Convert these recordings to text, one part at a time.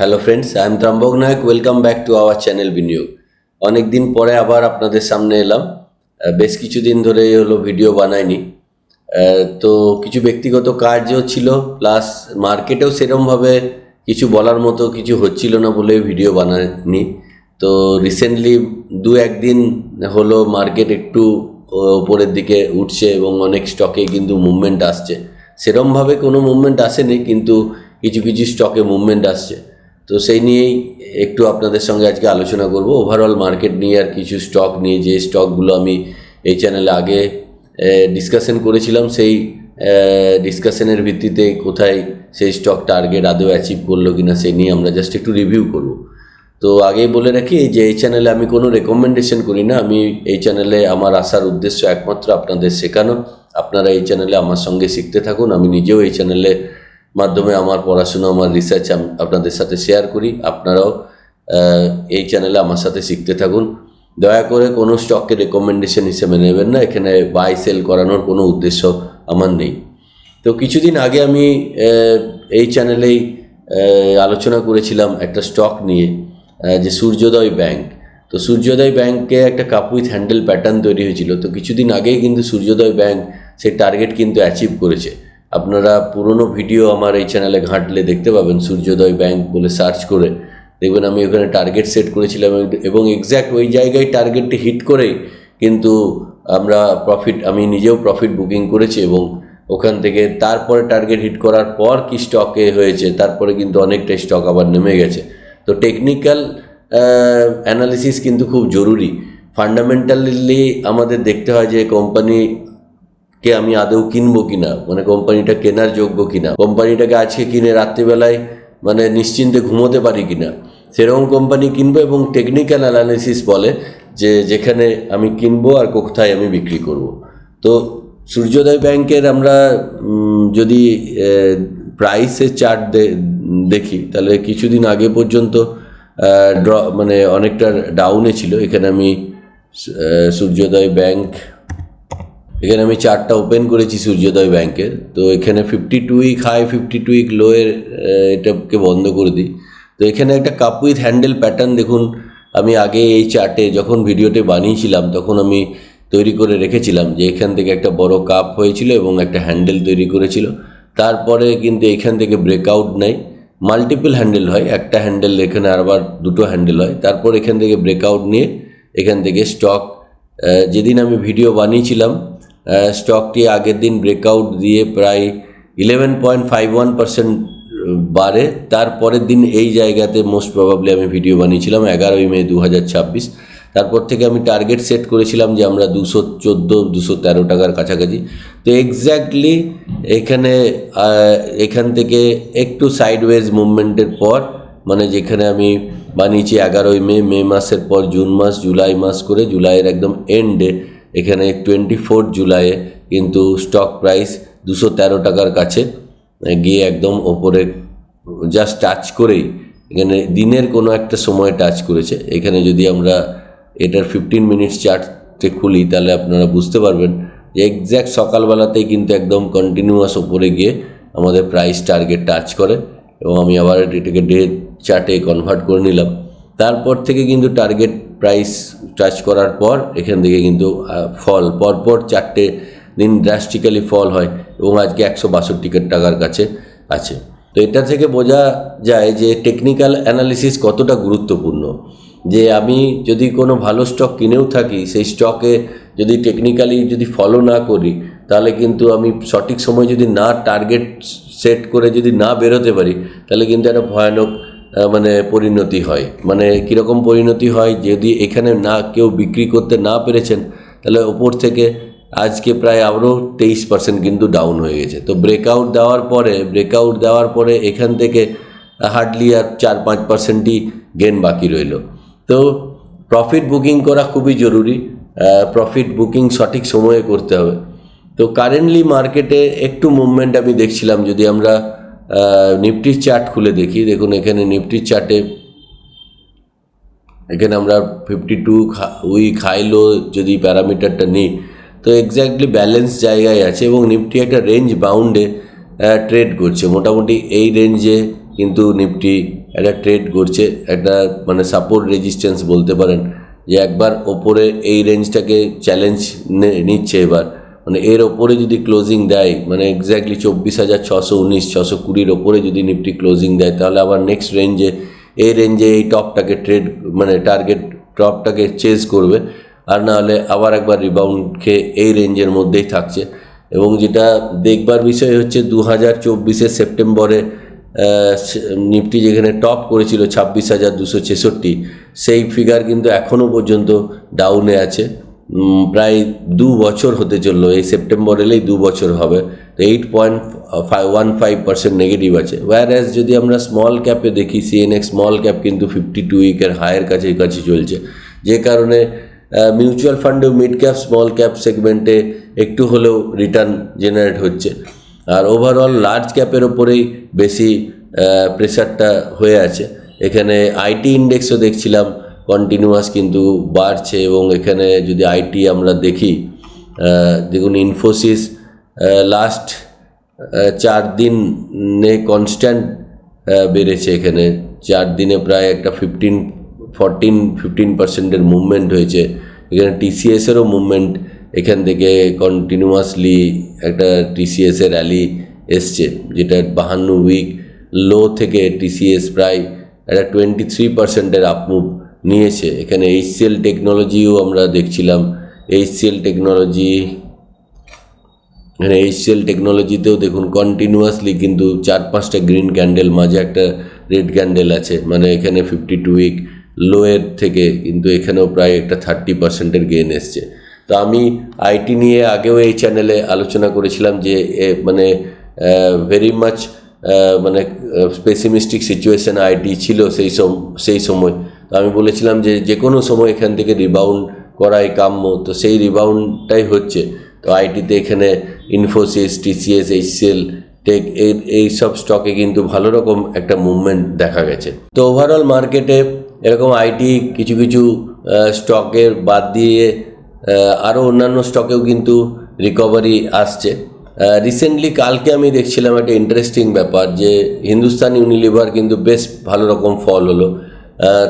Hello friends, I am Trambak Nayak. Welcome back to our channel Biniyog. অনেক দিন পরে আবার আপনাদের সামনে এলাম। বেশ কিছুদিন ধরে হলো ভিডিও বানাইনি। তো কিছু ব্যক্তিগত কাজও ছিল, প্লাস মার্কেটেও সেরমভাবে কিছু বলার মতো কিছু হচ্ছিল না বলে ভিডিও বানাইনি। তো রিসেন্টলি দু একদিন হলো মার্কেট একটু ওপরের দিকে উঠছে এবং অনেক স্টকে কিন্তু মুভমেন্ট আসছে। সেরমভাবে কোনো মুভমেন্ট আসেনি, কিন্তু কিছু কিছু স্টকে মুভমেন্ট আসছে। তো সেই নিয়েই একটু আপনাদের সঙ্গে আজকে আলোচনা করব, ওভারঅল মার্কেট নিয়ে আর কিছু স্টক নিয়ে। যে স্টকগুলো আমি এই চ্যানেলে আগে ডিসকাশন করেছিলাম, সেই ডিসকাশনের ভিত্তিতে কোথায় সেই স্টক টার্গেট আদৌ অ্যাচিভ করলো কিনা সেই নিয়ে আমরা জাস্ট একটু রিভিউ করব। তো আগেই বলে রাখি যে এই চ্যানেলে আমি কোনো রেকমেন্ডেশন করি না। আমি এই চ্যানেলে আমার আসার উদ্দেশ্য একমাত্র আপনাদের শেখানো। আপনারা এই চ্যানেলে আমার সঙ্গে শিখতে থাকুন। আমি নিজেও এই চ্যানেলে মাধ্যমে আমার পড়াশোনা, আমার রিসার্চ আপনাদের সাথে শেয়ার করি। আপনারাও এই চ্যানেলে আমার সাথে শিখতে থাকুন। দয়া করে কোনো স্টককে রেকমেন্ডেশন হিসেবে নেবেন না। এখানে বাই সেল করানোর কোনো উদ্দেশ্য আমার নেই। তো কিছুদিন আগে আমি এই চ্যানেলেই আলোচনা করেছিলাম একটা স্টক নিয়ে, যে সূর্যোদয় ব্যাংক। তো সূর্যোদয় ব্যাংকে একটা কাপ উইথ হ্যান্ডেল প্যাটার্ন তৈরি হয়েছিল। তো কিছুদিন আগেই কিন্তু সূর্যোদয় ব্যাংক সেই টার্গেট কিন্তু অ্যাচিভ করেছে। আপনারা পুরনো ভিডিও আমার এই চ্যানেলে ঘাঁটলে দেখতে পাবেন, সূর্যোদয় ব্যাংক বলে সার্চ করে দেখবেন আমি ওখানে টার্গেট সেট করেছিলাম এবং এক্স্যাক্ট ওই জায়গায় টার্গেটটি হিট করেই কিন্তু আমি নিজেও প্রফিট বুকিং করেছি। এবং ওখান থেকে তারপরে টার্গেট হিট করার পর কি স্টকে হয়েছে, তারপরে কিন্তু অনেকটা স্টক আবার নেমে গেছে। তো টেকনিক্যাল অ্যানালিসিস কিন্তু খুব জরুরি। ফান্ডামেন্টালি আমাদের দেখতে হয় যে কোম্পানিকে আমি আদৌ কিনবো কিনা, মানে কোম্পানিটা কেনার যোগ্য কিনা, কোম্পানিটাকে আজকে কিনে রাত্রিবেলায় মানে নিশ্চিন্তে ঘুমোতে পারি কিনা, সেরকম কোম্পানি কিনবো। এবং টেকনিক্যাল অ্যানালিসিস বলে যে যেখানে আমি কিনবো আর কোথায় আমি বিক্রি করব। তো সূর্যোদয় ব্যাংকের আমরা যদি প্রাইসের চার্ট দেখি, তাহলে কিছুদিন আগে পর্যন্ত মানে অনেকটা ডাউনে ছিল। এখানে আমি সূর্যোদয় ব্যাংক, এখানে আমি চার্টটা ওপেন করেছি সূর্যোদয় ব্যাংকের। তো এখানে 52 উইক হাই, 52 উইক লোয়ের এটাকে বন্ধ করে দিই। তো এখানে একটা কাপ উইথ হ্যান্ডেল প্যাটার্ন দেখুন। আমি আগে এই চার্টে যখন ভিডিওটি বানিয়েছিলাম তখন আমি তৈরি করে রেখেছিলাম যে এখান থেকে একটা বড় কাপ হয়েছিল এবং একটা হ্যান্ডেল তৈরি করেছিল। তারপরে কিন্তু এখান থেকে ব্রেকআউট নেয়, মাল্টিপল হ্যান্ডেল হয়, একটা হ্যান্ডেল এখানে আবার দুটো হ্যান্ডেল হয়। তারপর এখান থেকে ব্রেকআউট নিয়ে এখান থেকে স্টক, যেদিন আমি ভিডিও বানিয়েছিলাম স্টকটি আগের দিন ব্রেকআউট দিয়ে প্রায় 11.51% বাড়ে। তারপরের দিন এই জায়গাতে মোস্ট প্রবাবলি আমি ভিডিও বানিয়েছিলাম 11ই মে 2026। তারপর থেকে আমি টার্গেট সেট করেছিলাম যে আমরা 214-213 টাকার কাছাকাছি। তো এক্স্যাক্টলি এখান থেকে একটু সাইডওয়েজ মুভমেন্টের পর, মানে যেখানে আমি বানিয়েছি 11ই মে মাসের পর জুন মাস, জুলাই মাস করে, জুলাইয়ের একদম এন্ডে এখানে 24 জুলাইয়ে কিন্তু স্টক প্রাইস 213 টাকার কাছে গিয়ে একদম ওপরে জাস্ট টাচ করেই এখানে দিনের কোনো একটা সময় টাচ করেছে। এখানে যদি আমরা এটার 15 মিনিটস চার্টে খুলি তাহলে আপনারা বুঝতে পারবেন যে এক্স্যাক্ট সকালবেলাতেই কিন্তু একদম কন্টিনিউয়াস ওপরে গিয়ে আমাদের প্রাইস টার্গেট টাচ করে। এবং আমি আবার এটাকে ডে চার্টে কনভার্ট করে নিলাম। তারপর থেকে কিন্তু টার্গেট প্রাইস টাচ করার পর এখান থেকে কিন্তু ফল, পরপর 4টে দিন ড্রাস্টিক্যালি ফল হয় এবং আজকে 162 টাকার কাছে আছে। তো এটা থেকে বোঝা যায় যে টেকনিক্যাল অ্যানালিসিস কতটা গুরুত্বপূর্ণ। যে আমি যদি কোনো ভালো স্টক কিনেও থাকি, সেই স্টকে যদি টেকনিক্যালি যদি ফলো না করি, তাহলে কিন্তু আমি সঠিক সময় যদি না টার্গেট সেট করে যদি না বেরোতে পারি, তাহলে কিন্তু একটা ভয়ানক মানে পরিণতি হয়। মানে কীরকম পরিণতি হয়, যদি এখানে না কেউ বিক্রি করতে না পেরেছেন, তাহলে ওপর থেকে আজকে প্রায় আরও 23% কিন্তু ডাউন হয়ে গেছে। তো ব্রেকআউট দেওয়ার পরে এখান থেকে হার্ডলি আর 4-5%ই গেন বাকি রইল। তো প্রফিট বুকিং করা খুবই জরুরি। প্রফিট বুকিং সঠিক সময়ে করতে হবে। তো কারেন্টলি মার্কেটে একটু মুভমেন্ট আমি দেখছিলাম। যদি আমরা নিফটির চার্ট খুলে দেখি, দেখুন এখানে নিফটির চার্টে এখানে আমরা 52 উইক হাই লো যদি প্যারামিটারটা নিই, তো এক্স্যাক্টলি ব্যালেন্স জায়গায় আছে এবং নিফটি একটা রেঞ্জ বাউন্ডে ট্রেড করছে। মোটামুটি এই রেঞ্জে কিন্তু নিফটি একটা ট্রেড করছে, একটা মানে সাপোর্ট রেজিস্ট্যান্স বলতে পারেন, যে একবার ওপরে এই রেঞ্জটাকে চ্যালেঞ্জ নিচ্ছে এবার, মানে এর ওপরে যদি ক্লোজিং দেয়, মানে এক্স্যাক্টলি 24,619 620 ওপরে যদি নিফটি ক্লোজিং দেয়, তাহলে আবার নেক্সট রেঞ্জে এই টপটাকে ট্রেড মানে টার্গেট টপটাকে চেজ করবে, আর না হলে আবার একবার রিবাউন্ড খেয়ে এই রেঞ্জের মধ্যেই থাকছে। এবং যেটা দেখবার বিষয় হচ্ছে 2024 সেপ্টেম্বরে নিফটি যেখানে টপ করেছিল 26,266, সেই ফিগার কিন্তু এখনও পর্যন্ত ডাউনে আছে। প্রায় 2 বছর হতে চললো, এই সেপ্টেম্বর এলেই 2 বছর হবে। তো 8.15% নেগেটিভ আছে। ওয়ারএস যদি আমরা স্মল ক্যাপে দেখি, সিএনএক্স স্মল ক্যাপ কিন্তু 52 উইকের হায়ের কাছে চলছে, যে কারণে মিউচুয়াল ফান্ডেও মিড ক্যাপ স্মল ক্যাপ সেগমেন্টে একটু হলেও রিটার্ন জেনারেট হচ্ছে। আর ওভারঅল লার্জ ক্যাপের ওপরেই বেশি প্রেশারটা হয়ে আছে। এখানে আইটি ইন্ডেক্সও দেখছিলাম কন্টিনিউয়াস কিন্তু বাড়ছে, এবং এখানে যদি আইটি আমরা দেখি, দেখুন ইনফোসিস লাস্ট 4 দিনে কনস্ট্যান্ট বেড়েছে। এখানে 4 দিনে প্রায় একটা 15% মুভমেন্ট হয়েছে। এখানে টিসিএসেরও মুভমেন্ট এখান থেকে কন্টিনিউয়াসলি একটা টিসিএসের র্যালি এসছে, যেটা 52 উইক লো থেকে টিসিএস প্রায় একটা 23% আপমুভ নিয়েছে। এখানে এইচসিএল টেকনোলজিও আমরা দেখছিলাম, এইচসিএল টেকনোলজিতেও দেখুন কন্টিনিউয়াসলি কিন্তু 4-5টা গ্রিন ক্যান্ডেল, মাঝে একটা রেড ক্যান্ডেল আছে, মানে এখানে 52 উইক লোয়ের থেকে কিন্তু এখানেও প্রায় একটা 30% গেইন এসছে। তো আমি আইটি নিয়ে আগেও এই চ্যানেলে আলোচনা করেছিলাম যে মানে ভেরি মাচ মানে পেসিমিস্টিক সিচুয়েশন আইটি ছিল সেই সময়। তো আমি বলেছিলাম যে কোনো সময় এখান থেকে রিবাউন্ড করাই কাম্য, তো সেই রিবাউন্ডটাই হচ্ছে। তো আইটিতে এখানে ইনফোসিস, টিসিএস, এইচসিএল টেক এই সব স্টকে কিন্তু ভালো রকম একটা মুভমেন্ট দেখা গেছে। তো ওভারঅল মার্কেটে এরকম আইটি কিছু স্টকের বাদ দিয়ে আরও অন্যান্য স্টকেও কিন্তু রিকভারি আসছে। রিসেন্টলি কালকে আমি দেখছিলাম একটা ইন্টারেস্টিং ব্যাপার, যে হিন্দুস্তান ইউনিলিভার কিন্তু বেশ ভালো রকম ফল হলো।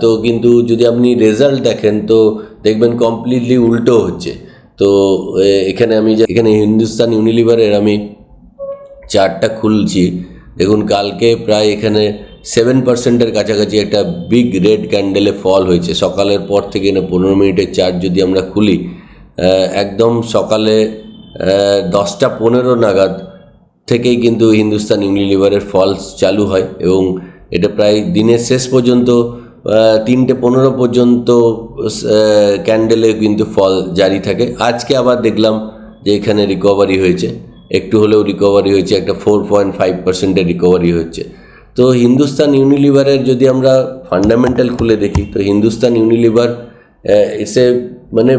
তো কিন্তু যদি আপনি রেজাল্ট দেখেন তো দেখবেন কমপ্লিটলি উল্টো হচ্ছে। তো এখানে হিন্দুস্তান ইউনিলিভারের আমি চার্টটা খুলছি, দেখুন কালকে প্রায় এখানে 7%-এর কাছাকাছি একটা বিগ রেড ক্যান্ডেলে ফল হয়েছে সকালের পর থেকে। 15 মিনিটের চার্ট যদি আমরা খুলি, একদম সকালে 10টা 15 নাগাদ থেকেই কিন্তু হিন্দুস্তান ইউনিলিভারের ফলস চালু হয়, এবং এটা প্রায় দিনের শেষ পর্যন্ত 3টে 15 পর্যন্ত ক্যান্ডেলে কিন্তু ফল জারি থাকে। আজকে আবার দেখলাম যে এখানে রিকভারি হয়েছে, একটু হলেও রিকভারি হয়েছে, একটা 4.5%-এর রিকভারি হচ্ছে। তো হিন্দুস্তান ইউনিলিভারের যদি আমরা ফান্ডামেন্টাল খুলে দেখি, তো হিন্দুস্তান ইউনিলিভার ইটস এ মানে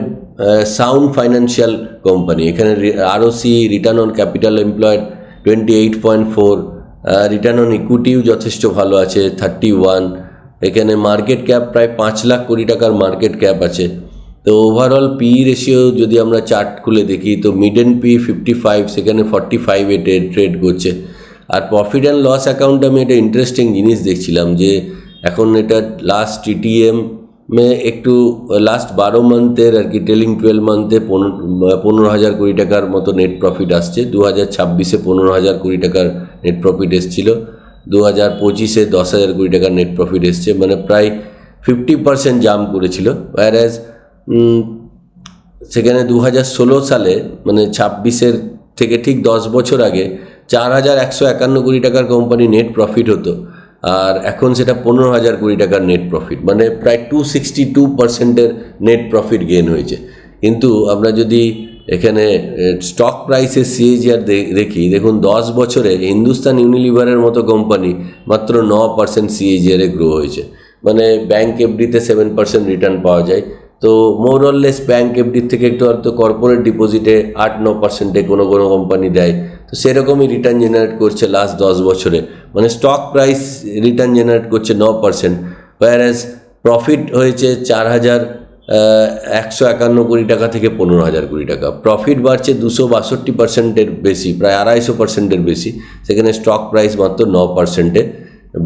সাউন্ড ফাইন্যান্সিয়াল কোম্পানি। এখানে ROC, return on capital employed 28.4, return on ইকুইটিও যথেষ্ট ভালো আছে 31। এখানে মার্কেট ক্যাপ প্রায় 5 লাখ কোটি টাকার মার্কেট ক্যাপ আছে। তো ওভারঅল পি রেশিও যদি আমরা চার্ট খুলে দেখি, তো মিডেন পি 55, সেখানে 45-এ ট্রেড করছে। আর প্রফিট অ্যান্ড লস অ্যাকাউন্টে আমি একটা ইন্টারেস্টিং জিনিস দেখছিলাম, যে এখন এটা লাস্ট টিটিএম একটু লাস্ট 12 মান্থের আর কি, ট্রেলিং 12 মান্থে 15,000 কোটি টাকার মতো নেট প্রফিট আসছে। 2026-এ 15,000 কোটি টাকার নেট প্রফিট এসেছিল, 2025-এ 10,000 কোটি টাকার নেট প্রফিট এসছে, মানে প্রায় 50% জাম্প করেছিল। ওয়ারএজ সেখানে 2016 সালে মানে 26-এর থেকে ঠিক 10 বছর আগে 4,151 কোটি টাকার কোম্পানি নেট প্রফিট হতো, আর এখন সেটা 15,000 কোটি টাকার নেট প্রফিট, মানে প্রায় 262%-এর নেট প্রফিট গেইন হয়েছে। কিন্তু আমরা যদি এখানে স্টক প্রাইসের সিএজিআর দেখি, দেখুন 10 বছরে হিন্দুস্তান ইউনিলিভারের মতো কোম্পানি মাত্র 9% সিএজিআরে গ্রো হয়েছে। মানে ব্যাঙ্ক এফডিতে 7% রিটার্ন পাওয়া যায়, তো মোরলেস ব্যাঙ্ক এফডির থেকে একটু হয়তো কর্পোরেট ডিপোজিটে 8-9%-এ কোনো কোম্পানি দেয়, তো সেরকমই রিটার্ন জেনারেট করছে লাস্ট 10 বছরে। মানে স্টক প্রাইস রিটার্ন জেনারেট করছে 9%, ওয়ারএজ প্রফিট হয়েছে 4,151 কোটি টাকা থেকে 15,000 কোটি টাকা। প্রফিট বাড়ছে 262%-এর বেশি, প্রায় 250%-এর বেশি, সেখানে স্টক প্রাইস মাত্র 9%-এ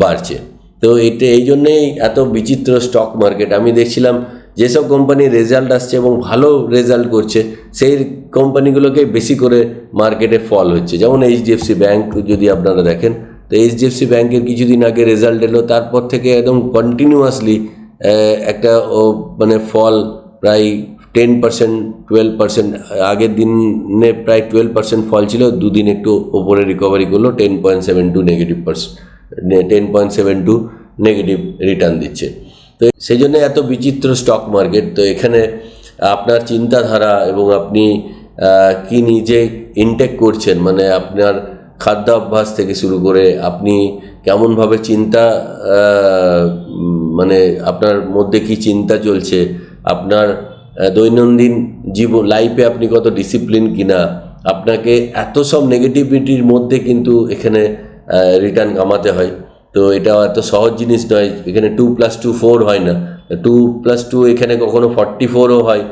বাড়ছে। তো এই জন্যেই এত বিচিত্র স্টক মার্কেট। আমি দেখছিলাম যেসব কোম্পানির রেজাল্ট আসছে এবং ভালো রেজাল্ট করছে সেই কোম্পানিগুলোকে বেশি করে মার্কেটে ফল হচ্ছে। যেমন এইচডিএফসি ব্যাংক যদি আপনারা দেখেন, তো এইচডিএফসি ব্যাংকের কিছুদিন আগে রেজাল্ট এলো, তারপর থেকে একদম কন্টিনিউয়াসলি একটা মানে ফল প্রায় 10%, 12%, আগের দিনে প্রায় 12% ফল ছিল, দুদিন একটু ওপরে রিকভারি করলো, 10.72 নেগেটিভ রিটার্ন দিচ্ছে। তো সেই জন্য এত বিচিত্র স্টক মার্কেট। তো এখানে আপনার চিন্তাধারা এবং আপনি কি নিজে ইনটেক করছেন, মানে আপনার খাদ্যাভ্যাস থেকে শুরু করে আপনি কেমনভাবে চিন্তা, মানে আপনার মধ্যে কি চিন্তা চলছে, আপনার দৈনন্দিন জীবন লাইফে আপনি কত ডিসিপ্লিন কিনা, আপনাকে এত সব নেগেটিভিটির মধ্যে কিন্তু এখানে রিটার্ন কামাতে হয়। তো এটা এত সহজ জিনিস নয়। এখানে 2+2 4 হয় না, 2+2 এখানে কখনো 44ও হয়,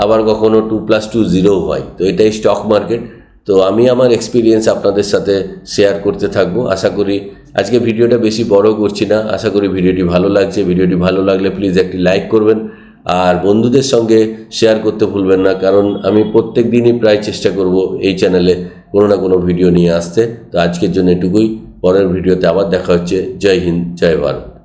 আবার কখনো 2+2 0 হয়। তো এটাই স্টক মার্কেট। তো আমি আমার এক্সপিরিয়েন্স আপনাদের সাথে শেয়ার করতে থাকবো। আশা করি আজকে ভিডিওটা বেশি বড় করছি না, আশা করি ভিডিওটি ভালো লাগছে। ভিডিওটি ভালো লাগলে প্লিজ একটি লাইক করবেন আর বন্ধুদের সঙ্গে শেয়ার করতে ভুলবেন না, কারণ আমি প্রত্যেক দিনই প্রায় চেষ্টা করব এই চ্যানেলে কোনো না কোনো ভিডিও নিয়ে আসতে। তো আজকের জন্য এটুকুই, পরের ভিডিওতে আবার দেখা হচ্ছে। জয় হিন্দ, জয় ভারত।